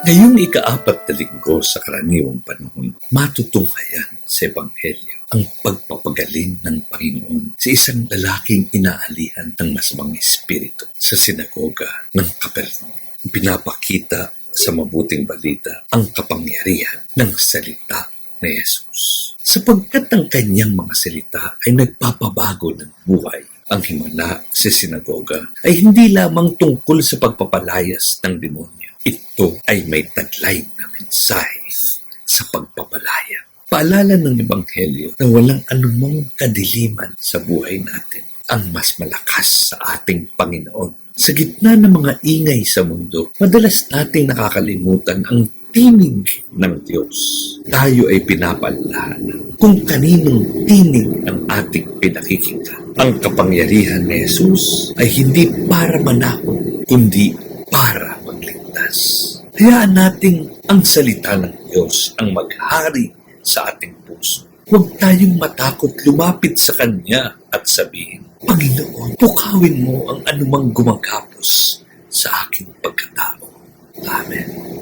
Ngayong ika-4 na linggo sa karaniwang panahon, matutunghayan sa Ebanghelyo ang pagpapagaling ng Panginoon sa isang lalaking inaalihan ng masamang espiritu sa sinagoga ng Capernaum. Pinapakita sa mabuting balita ang kapangyarihan ng salita ni Jesus. Sapagkat ang kanyang mga salita ay nagpapabago ng buhay. Ang himala sa sinagoga ay hindi lamang tungkol sa pagpapalayas ng demonyo. Ito ay may taglay na mensahe sa pagpapalaya. Paalala ng Ebanghelyo na walang anumang kadiliman sa buhay natin ang mas malakas sa ating Panginoon. Sa gitna ng mga ingay sa mundo, madalas nating nakakalimutan ang tinig ng Diyos. Tayo ay pinapaalalahanan kung kaninong tinig ang ating pinakikinggan. Ang kapangyarihan ni Jesus ay hindi para manakot, kundi para magligtas. Hayaan nating ang salita ng Diyos ang maghari sa ating puso. Huwag tayong matakot lumapit sa Kanya at sabihin, Panginoon, pukawin mo ang anumang gumagapos sa aking pagkatao. Amen.